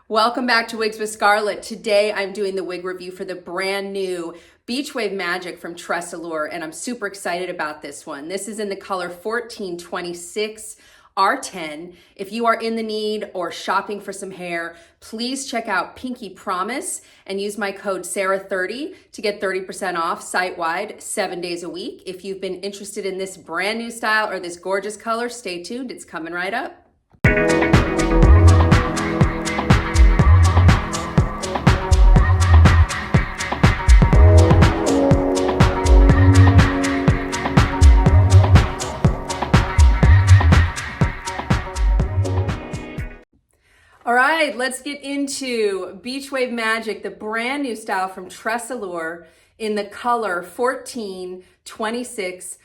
Welcome back to Wigs with Scarlett. Today I'm doing the wig review for the brand new Beach Wave Magic from TressAllure, and I'm super excited about this one. This is in the color 1426 R10. If you are in the need or shopping for some hair, please check out Pinky Promise and use my code Sarah30 to get 30% off site-wide 7 days a week. If you've been interested in this brand new style or this gorgeous color, stay tuned. It's coming right up. All right, let's get into Beach Wave Magic, the brand new style from TressAllure in the color 1426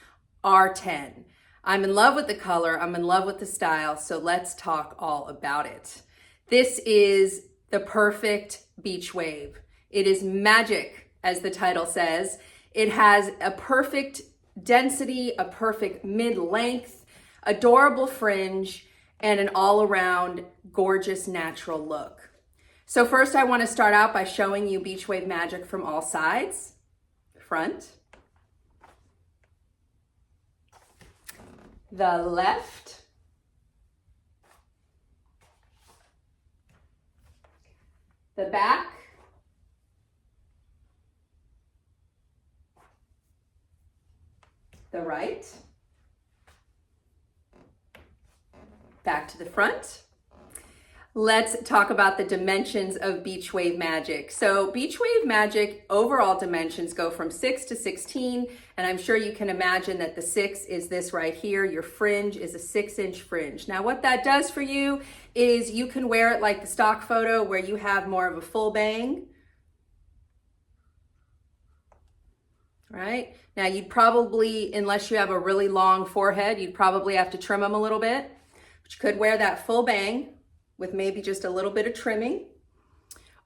R10. I'm in love with the color, I'm in love with the style, so let's talk all about it. This is the perfect beach wave. It is magic, as the title says. It has a perfect density, a perfect mid-length, adorable fringe, and an all-around gorgeous natural look. So first I want to start out by showing you Beach Wave Magic from all sides. Front, the left, the back, the right, back to the front. Let's talk about the dimensions of Beach Wave Magic. So Beach Wave Magic overall dimensions go from 6 to 16, and I'm sure you can imagine that the 6 is this right here. Your fringe is a 6-inch fringe. Now what that does for you is you can wear it like the stock photo where you have more of a full bang. Right? Now you'd probably, unless you have a really long forehead, you'd probably have to trim them a little bit. But you could wear that full bang with maybe just a little bit of trimming.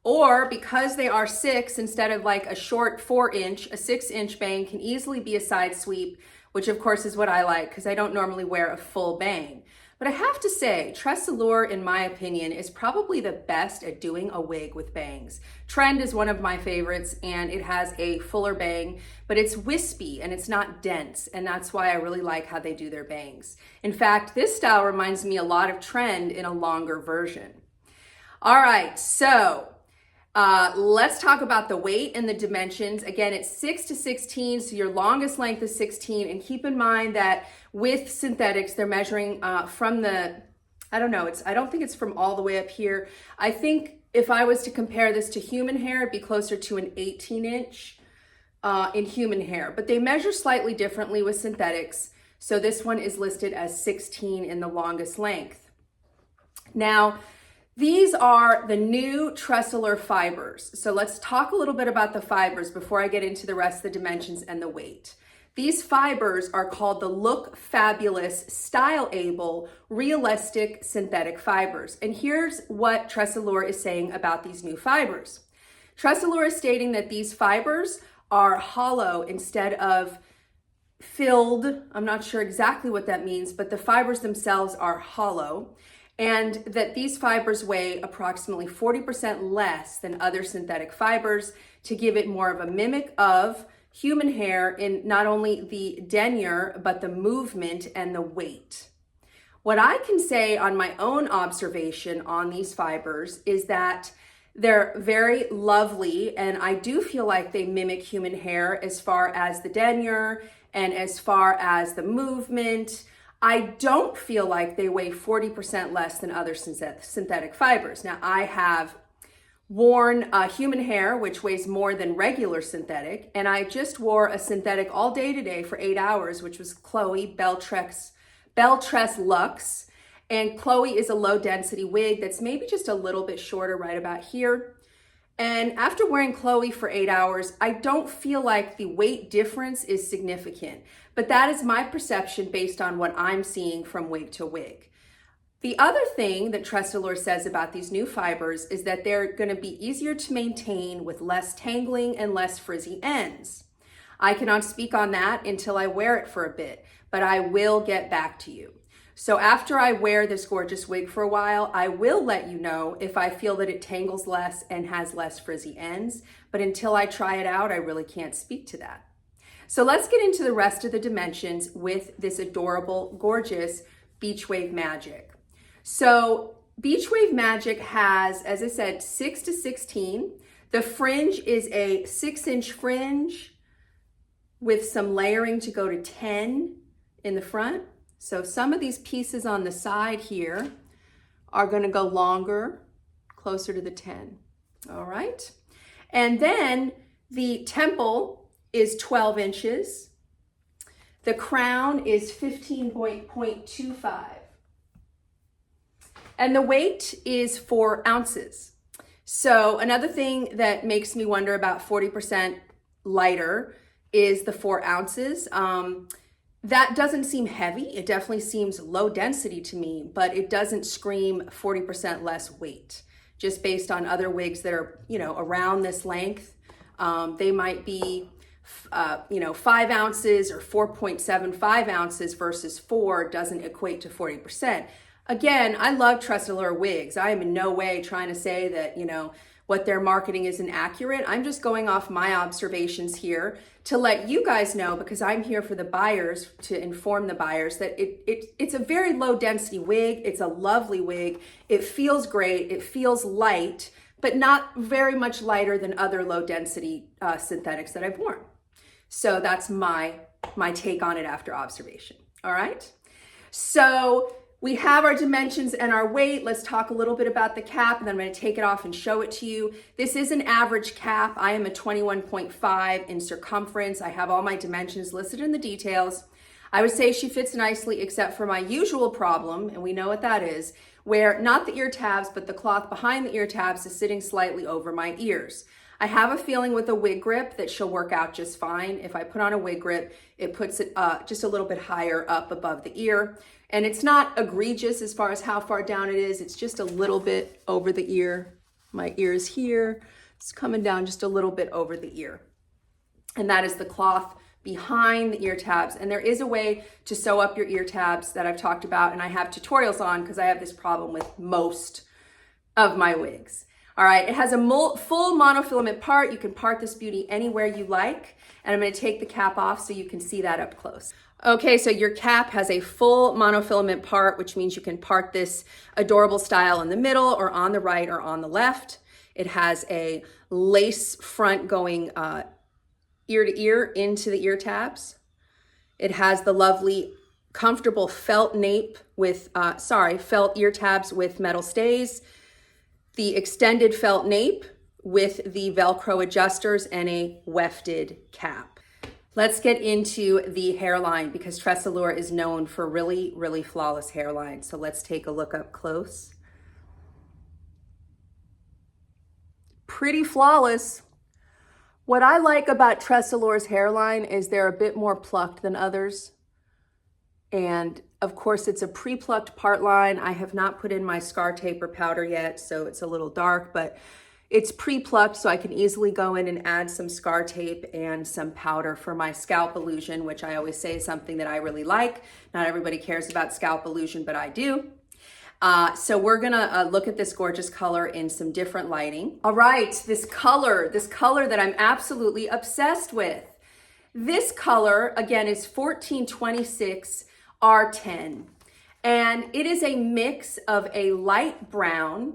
Or because they are 6, instead of like a short 4-inch, a 6-inch bang can easily be a side sweep, which of course is what I like because I don't normally wear a full bang. But I have to say, TressAllure, in my opinion, is probably the best at doing a wig with bangs. Trend is one of my favorites, and it has a fuller bang, but it's wispy and it's not dense, and that's why I really like how they do their bangs. In fact, this style reminds me a lot of Trend in a longer version. All right, so let's talk about the weight and the dimensions. Again, it's 6 to 16, so your longest length is 16. And keep in mind that with synthetics, they're measuring from the, I don't think it's from all the way up here. I think if I was to compare this to human hair, it'd be closer to an 18-inch in human hair. But they measure slightly differently with synthetics. So this one is listed as 16 in the longest length. Now, these are the new TressAllure fibers. So let's talk a little bit about the fibers before I get into the rest of the dimensions and the weight. These fibers are called the Look Fabulous Style Able Realistic Synthetic Fibers. And here's what TressAllure is saying about these new fibers. TressAllure is stating that these fibers are hollow instead of filled. I'm not sure exactly what that means, but the fibers themselves are hollow, and that these fibers weigh approximately 40% less than other synthetic fibers to give it more of a mimic of human hair in not only the denier, but the movement and the weight. What I can say on my own observation on these fibers is that they're very lovely, and I do feel like they mimic human hair as far as the denier and as far as the movement. I don't feel like they weigh 40% less than other synthetic fibers. Now, I have worn human hair, which weighs more than regular synthetic, and I just wore a synthetic all day today for 8 hours, which was Chloe Beltress Luxe. And Chloe is a low density wig that's maybe just a little bit shorter right about here. And after wearing Chloe for 8 hours, I don't feel like the weight difference is significant, but that is my perception based on what I'm seeing from wig to wig. The other thing that TressAllure says about these new fibers is that they're going to be easier to maintain with less tangling and less frizzy ends. I cannot speak on that until I wear it for a bit, but I will get back to you. So after I wear this gorgeous wig for a while, I will let you know if I feel that it tangles less and has less frizzy ends. But until I try it out, I really can't speak to that. So let's get into the rest of the dimensions with this adorable, gorgeous Beach Wave Magic. So Beach Wave Magic has, as I said, 6 to 16. The fringe is a 6-inch fringe with some layering to go to 10 in the front. So some of these pieces on the side here are going to go longer, closer to the 10. All right. And then the temple is 12 inches. The crown is 15.25. And the weight is 4 ounces. So another thing that makes me wonder about 40% lighter is the 4 ounces. That doesn't seem heavy. It definitely seems low density to me, but it doesn't scream 40% less weight. Just based on other wigs that are, around this length, they might be, 5 ounces or 4.75 ounces versus 4 doesn't equate to 40%. Again, I love TressAllure wigs. I am in no way trying to say that, what they're marketing isn't accurate. I'm just going off my observations here to let you guys know, because I'm here for the buyers, to inform the buyers that it's a very low density wig. It's a lovely wig. It feels great. It feels light, but not very much lighter than other low density synthetics that I've worn. So that's my take on it after observation. All right. So we have our dimensions and our weight. Let's talk a little bit about the cap, and then I'm going to take it off and show it to you. This is an average cap. I am a 21.5 in circumference. I have all my dimensions listed in the details. I would say she fits nicely, except for my usual problem, and we know what that is, where not the ear tabs, but the cloth behind the ear tabs is sitting slightly over my ears. I have a feeling with a wig grip that she'll work out just fine. If I put on a wig grip, it puts it just a little bit higher up above the ear. And it's not egregious as far as how far down it is. It's just a little bit over the ear. My ear is here. It's coming down just a little bit over the ear. And that is the cloth behind the ear tabs. And there is a way to sew up your ear tabs that I've talked about, and I have tutorials on because I have this problem with most of my wigs. All right, it has a full monofilament part. You can part this beauty anywhere you like. And I'm going to take the cap off so you can see that up close. Okay, so your cap has a full monofilament part, which means you can part this adorable style in the middle or on the right or on the left. It has a lace front going ear to ear into the ear tabs. It has the lovely, comfortable felt nape with, felt ear tabs with metal stays, the extended felt nape with the Velcro adjusters, and a wefted cap. Let's get into the hairline, because TressAllure is known for really, really flawless hairline. So let's take a look up close. Pretty flawless. What I like about TressAllure's hairline is they're a bit more plucked than others. And of course, it's a pre-plucked part line. I have not put in my scar taper powder yet, so it's a little dark, but it's pre-plucked, so I can easily go in and add some scar tape and some powder for my scalp illusion, which I always say is something that I really like. Not everybody cares about scalp illusion, but I do. So we're gonna look at this gorgeous color in some different lighting. All right, this color that I'm absolutely obsessed with. This color, again, is 1426 R10. And it is a mix of a light brown,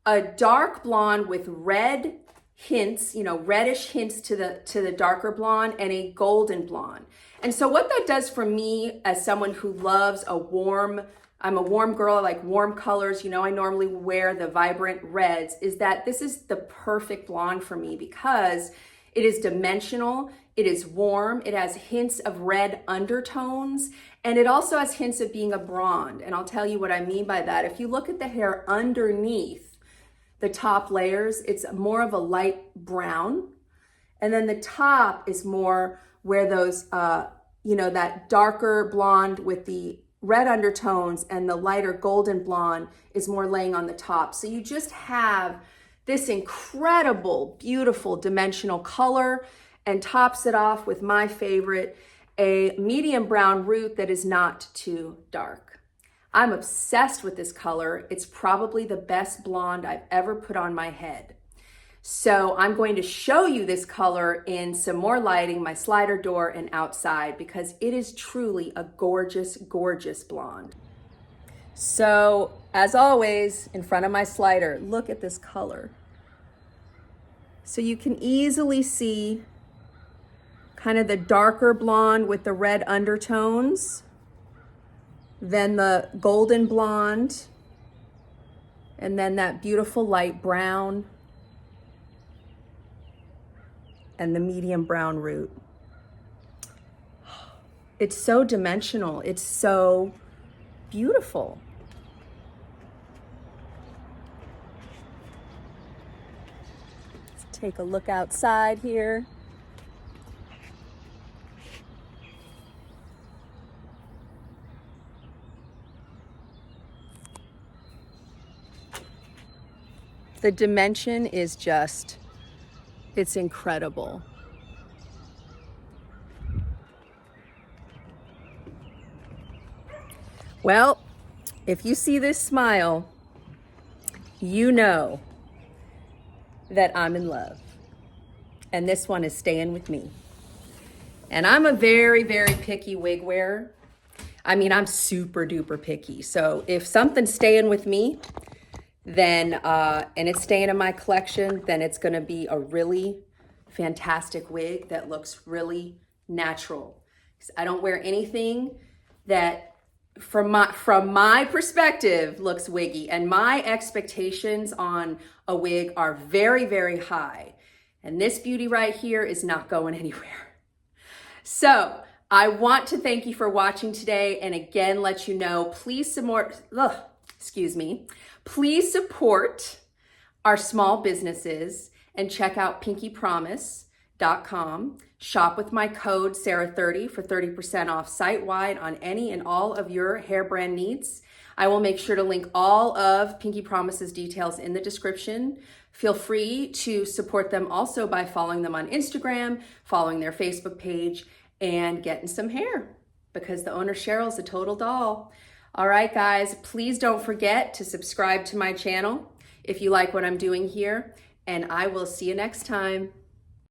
a dark blonde with red hints, reddish hints to the darker blonde, and a golden blonde. And so what that does for me as someone who loves I'm a warm girl, I like warm colors, I normally wear the vibrant reds, is that this is the perfect blonde for me because it is dimensional, it is warm, it has hints of red undertones, and it also has hints of being a blonde. And I'll tell you what I mean by that. If you look at the hair underneath the top layers, it's more of a light brown. And then the top is more where those, that darker blonde with the red undertones and the lighter golden blonde is more laying on the top. So you just have this incredible, beautiful dimensional color, and tops it off with my favorite, a medium brown root that is not too dark. I'm obsessed with this color. It's probably the best blonde I've ever put on my head. So I'm going to show you this color in some more lighting, my slider door and outside, because it is truly a gorgeous, gorgeous blonde. So as always, in front of my slider, look at this color. So you can easily see kind of the darker blonde with the red undertones, then the golden blonde, and then that beautiful light brown, and the medium brown root. It's so dimensional. It's so beautiful. Let's take a look outside here. The dimension is just, it's incredible. Well, if you see this smile, you know that I'm in love. And this one is staying with me. And I'm a very, very picky wig wearer. I mean, I'm super duper picky. So if something's staying with me, then and it's staying in my collection, then it's gonna be a really fantastic wig that looks really natural. I don't wear anything that from my perspective looks wiggy, and my expectations on a wig are very, very high. And this beauty right here is not going anywhere. So I want to thank you for watching today, and again let you know, please please support our small businesses and check out pinkypromise.com. Shop with my code Sarah30 for 30% off site-wide on any and all of your hair brand needs. I will make sure to link all of Pinky Promise's details in the description. Feel free to support them also by following them on Instagram, following their Facebook page, and getting some hair, because the owner Cheryl's a total doll. All right, guys, please don't forget to subscribe to my channel if you like what I'm doing here, and I will see you next time.